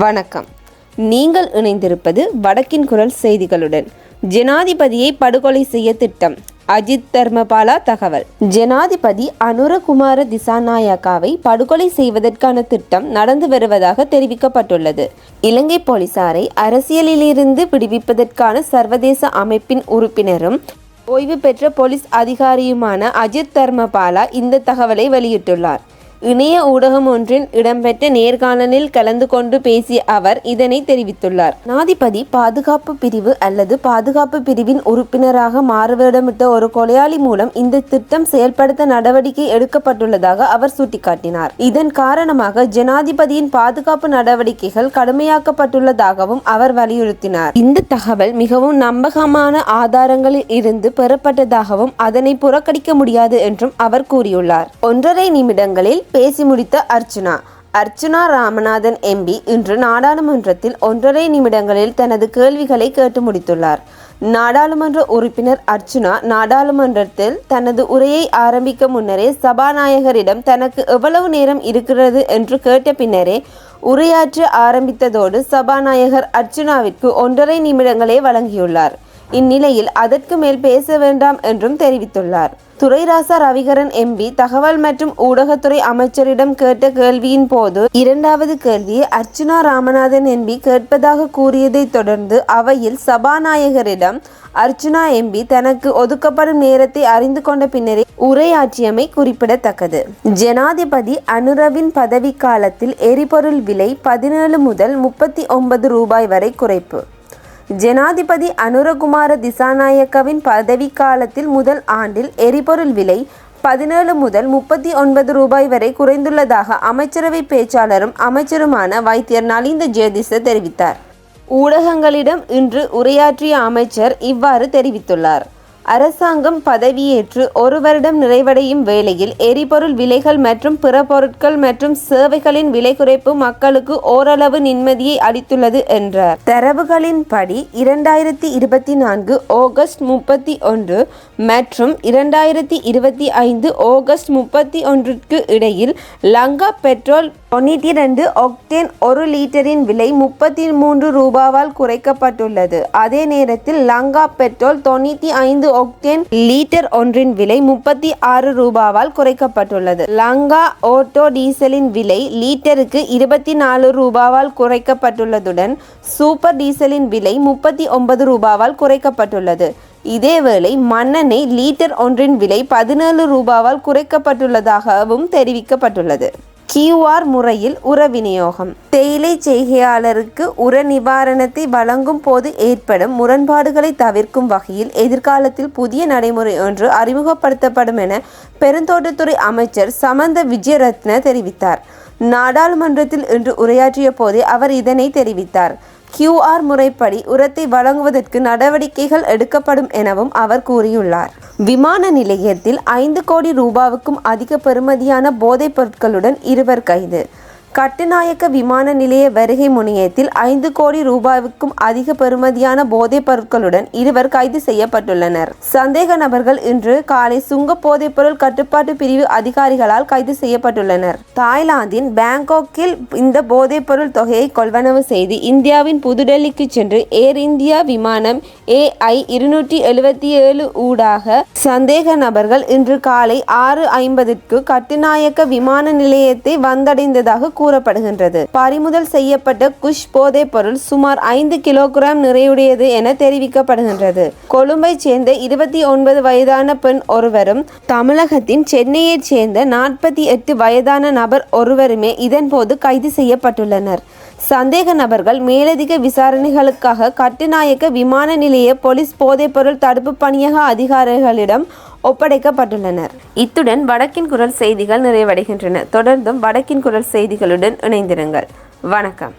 வணக்கம். நீங்கள் இணைந்திருப்பது வடக்கின் குரல் செய்திகளுடன். ஜனாதிபதியை படுகொலை செய்ய திட்டம். அஜித் தர்மபாலா தகவல். ஜனாதிபதி அனுரகுமார திசாநாயக்காவை படுகொலை செய்வதற்கான திட்டம் நடந்து வருவதாக தெரிவிக்கப்பட்டுள்ளது. இலங்கை போலீசாரை அரசியலிலிருந்து விடுவிப்பதற்கான சர்வதேச அமைப்பின் உறுப்பினரும் ஓய்வு பெற்ற போலீஸ் அதிகாரியுமான அஜித் தர்மபாலா இந்த தகவலை வெளியிட்டுள்ளார். இணைய ஊடகம் ஒன்றில் இடம்பெற்ற நேர்காணலில் கலந்து கொண்டு பேசிய அவர் இதனை தெரிவித்துள்ளார். ஜனாதிபதி பாதுகாப்பு பிரிவு அல்லது பாதுகாப்பு பிரிவின் உறுப்பினராக மாறுவேடமிட்ட ஒரு கொலையாளி மூலம் இந்த திட்டம் செயல்படுத்த நடவடிக்கை எடுக்கப்பட்டுள்ளதாக அவர் சுட்டிக்காட்டினார். இதன் காரணமாக ஜனாதிபதியின் பாதுகாப்பு நடவடிக்கைகள் கடுமையாக்கப்பட்டுள்ளதாகவும் அவர் வலியுறுத்தினார். இந்த தகவல் மிகவும் நம்பகமான ஆதாரங்களில் இருந்து பெறப்பட்டதாகவும் அதனை புறக்கணிக்க முடியாது என்றும் அவர் கூறியுள்ளார். 1.5 நிமிடங்களில் பேசி முடித்த அர்ச்சுனா ராமநாதன் எம்பி இன்று நாடாளுமன்றத்தில் 1.5 நிமிடங்களில் தனது கேள்விகளை கேட்டு முடித்துள்ளார். நாடாளுமன்ற உறுப்பினர் அர்ச்சுனா நாடாளுமன்றத்தில் தனது உரையை ஆரம்பிக்க முன்னரே சபாநாயகரிடம் தனக்கு எவ்வளவு நேரம் இருக்கிறது என்று கேட்ட பின்னரே உரையாற்ற ஆரம்பித்ததோடு சபாநாயகர் அர்ச்சுனாவிற்கு 1.5 நிமிடங்களே வழங்கியுள்ளார். இந்நிலையில் அதற்கு மேல் பேச வேண்டாம் என்றும் தெரிவித்துள்ளார். துரைராசா ரவிகரன் எம்பி தகவல் மற்றும் ஊடகத்துறை அமைச்சரிடம் கேட்ட கேள்வியின் போது 2வது கேள்வியை அர்ச்சுனா ராமநாதன் எம்பி கேட்பதாக கூறியதை தொடர்ந்து அவையில் சபாநாயகரிடம் அர்ச்சுனா எம்பி தனக்கு ஒதுக்கப்படும் நேரத்தை அறிந்து கொண்ட பின்னரே உரையாற்றியமை குறிப்பிடத்தக்கது. ஜனாதிபதி அனுரவின் பதவிக்காலத்தில் எரிபொருள் விலை 17 முதல் 39 ரூபாய் வரை குறைப்பு. ஜனாதிபதி அனுரகுமார திசாநாயக்கவின் பதவிக்காலத்தில் முதல் ஆண்டில் எரிபொருள் விலை 17 முதல் 39 ரூபாய் வரை குறைந்துள்ளதாக அமைச்சரவை பேச்சாளரும் அமைச்சருமான வைத்தியர் நலிந்த ஜேதிச தெரிவித்தார். ஊடகங்களிடம் இன்று உரையாற்றிய அமைச்சர் இவ்வாறு தெரிவித்துள்ளார். அரசாங்கம் பதவியேற்று 1 வருடம் நிறைவடையும் வேளையில் எரிபொருள் விலைகள் மற்றும் பிற பொருட்கள் மற்றும் சேவைகளின் விலை குறைப்பு மக்களுக்கு ஓரளவு நிம்மதியை அளித்துள்ளது என்றார். தரவுகளின்படி 2024 ஆகஸ்ட் 31 மற்றும் 2025 ஆகஸ்ட் 31க்கு இடையில் லங்கா பெட்ரோல் 92 ஒக்டேன் 1 லிட்டரின் விலை 33 ரூபாவால் குறைக்கப்பட்டுள்ளது. அதே நேரத்தில் லங்கா பெட்ரோல் 95 ஒக்டேன் லீட்டர் ஒன்றின் விலை 36 ரூபாவால் குறைக்கப்பட்டுள்ளது. லங்கா ஓட்டோ டீசலின் விலை லீட்டருக்கு 24 ரூபாவால் குறைக்கப்பட்டுள்ளதுடன் சூப்பர் டீசலின் விலை 39 ரூபாவால் குறைக்கப்பட்டுள்ளது. இதேவேளை மண்ணெண்ணெய் லீட்டர் ஒன்றின் விலை 17 ரூபாவால் குறைக்கப்பட்டுள்ளதாகவும் தெரிவிக்கப்பட்டுள்ளது. QR முறையில் உர விநியோகம். தேயிலை செய்கையாளருக்கு உர நிவாரணத்தை வழங்கும் போது ஏற்படும் முரண்பாடுகளை தவிர்க்கும் வகையில் எதிர்காலத்தில் புதிய நடைமுறை ஒன்று அறிமுகப்படுத்தப்படும் என பெருந்தோட்டத்துறை அமைச்சர் சமந்த விஜயரத்ன தெரிவித்தார். நாடாளுமன்றத்தில் இன்று உரையாற்றிய போதே அவர் இதனை தெரிவித்தார். QR முறைப்படி உரத்தை வழங்குவதற்கு நடவடிக்கைகள் எடுக்கப்படும் எனவும் அவர் கூறியுள்ளார். விமான நிலையத்தில் 5 கோடி ரூபாவுக்கும் அதிக பெறுமதியான போதைப் பொருட்களுடன் 2 கைது. கட்டுநாயக்க விமான நிலைய வருகை முனையத்தில் 5 கோடி ரூபாய்க்கும் அதிக பெறுமதியான போதைப் பொருட்களுடன் 2 கைது செய்யப்பட்டுள்ளனர். சந்தேக நபர்கள் இன்று காலை சுங்க போதைப்பொருள் கட்டுப்பாட்டு பிரிவு அதிகாரிகளால் கைது செய்யப்பட்டுள்ளனர். தாய்லாந்தின் பேங்காக்கில் இந்த போதைப்பொருள் தொகையை கொள்வனவு செய்து இந்தியாவின் புதுடெல்லிக்கு சென்று ஏர் இந்தியா விமானம் AI-277 ஊடாக சந்தேக நபர்கள் இன்று காலை 6:50க்கு கட்டுநாயக்க விமான நிலையத்தை வந்தடைந்ததாக கூறப்படுகின்றது. பறிமுதல் செய்யப்பட்ட குஷ் போதைப் பொருள் சுமார் 5 கிலோகிராம் நிறையுடையது என தெரிவிக்கப்படுகின்றது. கொழும்பைச் சேர்ந்த 29 வயதான பெண் ஒருவரும் தமிழகத்தின் சென்னையைச் சேர்ந்த 48 வயதான நபர் ஒருவருமே இதன்போது கைது செய்யப்பட்டுள்ளனர். சந்தேக நபர்கள் மேலதிக விசாரணைகளுக்காக கட்டுநாயக்க விமான நிலைய போலீஸ் போதைப்பொருள் தடுப்பு பணியக அதிகாரிகளிடம் ஒப்படைக்கப்பட்டுள்ளனர். இத்துடன் வடக்கின் குரல் செய்திகள் நிறைவடைகின்றன. தொடர்ந்தும் வடக்கின் குரல் செய்திகளுடன் இணைந்திருங்கள். வணக்கம்.